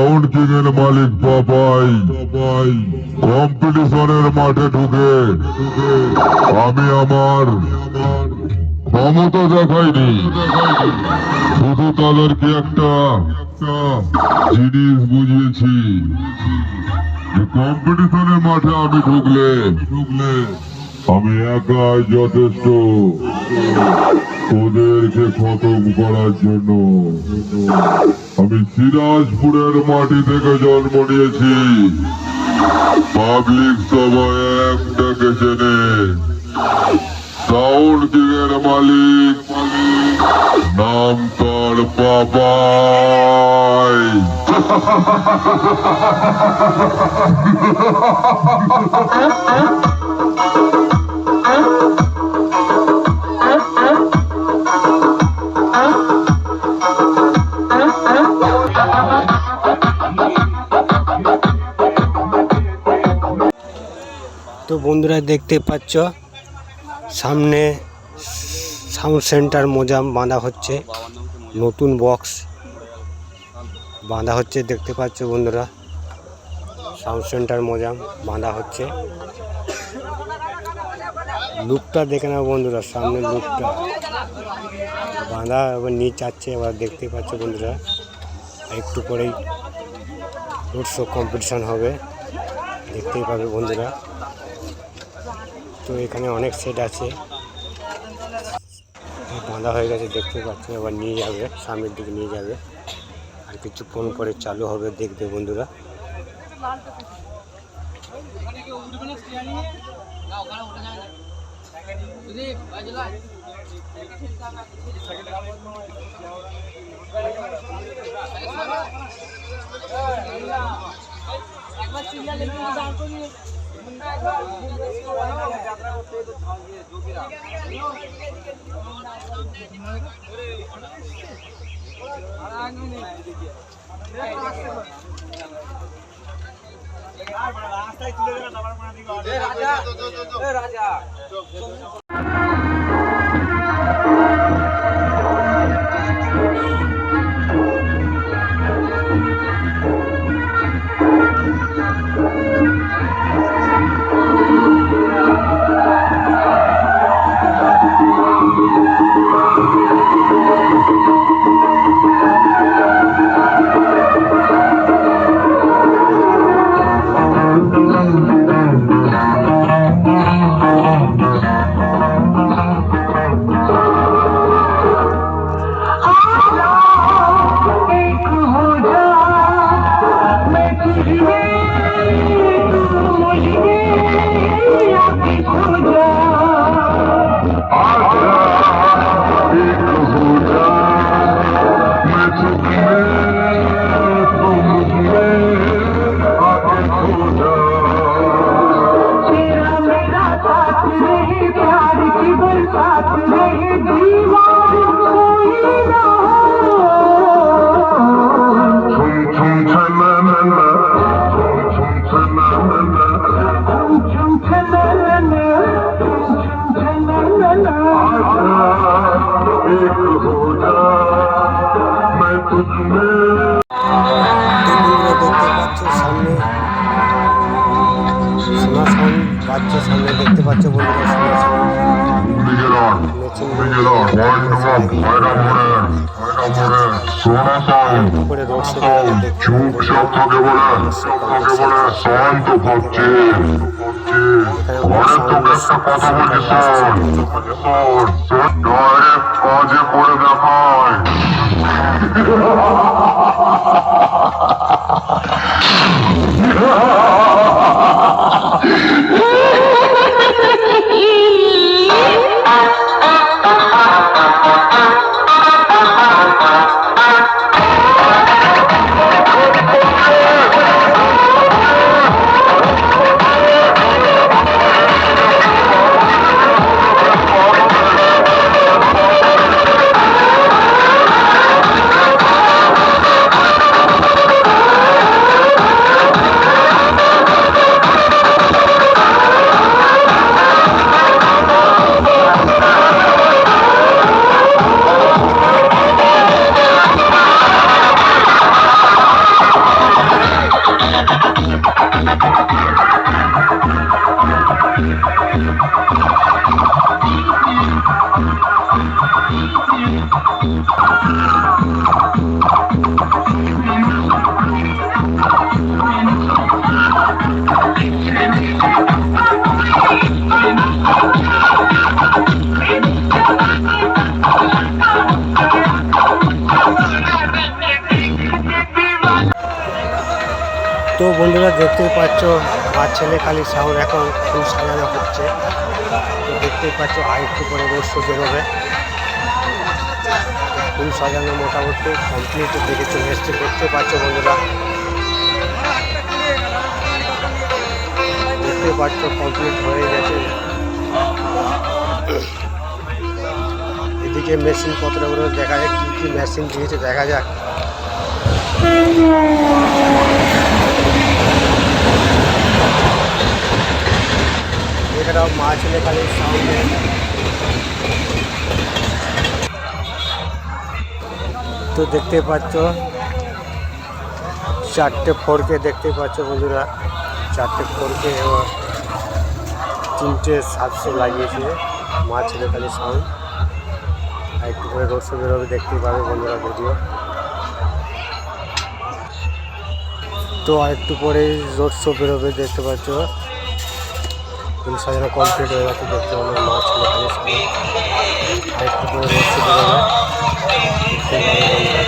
Sound king এর মালিক বাবাই কম্পিটিশনের মাঠে ঢুকে আমি আমার ক্ষমতা দেখাইনি, শুধু তাদেরকে একটা জিনিস বুঝিয়েছি যে কম্পিটিশনের মাঠে আমি ঢুকলে আমি একাই যথেষ্ট ওদেরকে খতম করার জন্য। আমি সিরাজপুরের মাটি থেকে জন্ম নিয়েছি, পাবলিক সবাই একটাকে চেনে, সাউন্ড কিং এর মালিক, নাম তার বাবাই। তো বন্ধুরা দেখতে পাচ্ছ সামনে সাউন্ড সেন্টার মোজাম বাঁধা হচ্ছে, নতুন বক্স বাঁধা হচ্ছে দেখতে পাচ্ছ বন্ধুরা, সাউন্ড সেন্টার মোজাম বাঁধা হচ্ছে। লুকটা দেখে নাও বন্ধুরা, সামনে লুকটা বাঁধা এবার নিয়ে যাচ্ছে। এবার দেখতে পাচ্ছ বন্ধুরা একটু পরেই রোড শো কম্পিটিশান হবে, দেখতেই পাবে বন্ধুরা। তো এখানে অনেক সেট আছে, বাঁধা হয়ে গেছে দেখতে পাচ্ছ। এবার নিয়ে যাবে, সামনের দিকে নিয়ে যাবে, আর কিছুক্ষণ পরে চালু হবে, দেখবে বন্ধুরা। রাজা সামনে দেখতে পাচ্ছ বন্ধুরা, কাজে করে দেখায়। তো বন্ধুরা দেখতেই পাচ্ছ মা ছেলে কালী সাউন্ড এখন ফুল সাজানো হচ্ছে। তো দেখতেই পাচ্ছ আরেকটু করে রোড শো বেরোবে। ফুল সাজানো মোটামুটি কমপ্লিট দেখে চলে এসছে, দেখতে পাচ্ছ বন্ধুরা, দেখতে পাচ্ছ কমপ্লিট হয়ে গেছে। এদিকে মেশিন পত্রগুলো দেখা যায়, কী কী মেশিন দিয়েছে দেখা যাক। এখানেও মা ছেলে কালীর সাউন্ডে তো দেখতে পাচ্ছ 4টে ফোরকে দেখতে পাচ্ছ বন্ধুরা, 4টে ফোরকে এবং 3টে 700 লাগিয়েছে মা ছেলে কালীর সাউন্ড। আর একটু করে রোড শো বেরোবে, দেখতেই পাবে বন্ধুরা ভিডিও। তো আর একটু পরে রোড শো বেরোবে, দেখতে পাচ্ছ ফুল সাজানো কমপ্লিট হয়ে গেছে, দেখতে পাবে মা ছেলে কালীর সাউন্ড। আর একটু করে রোড শো বেরোবে, দেখতে পাবে বন্ধুরা।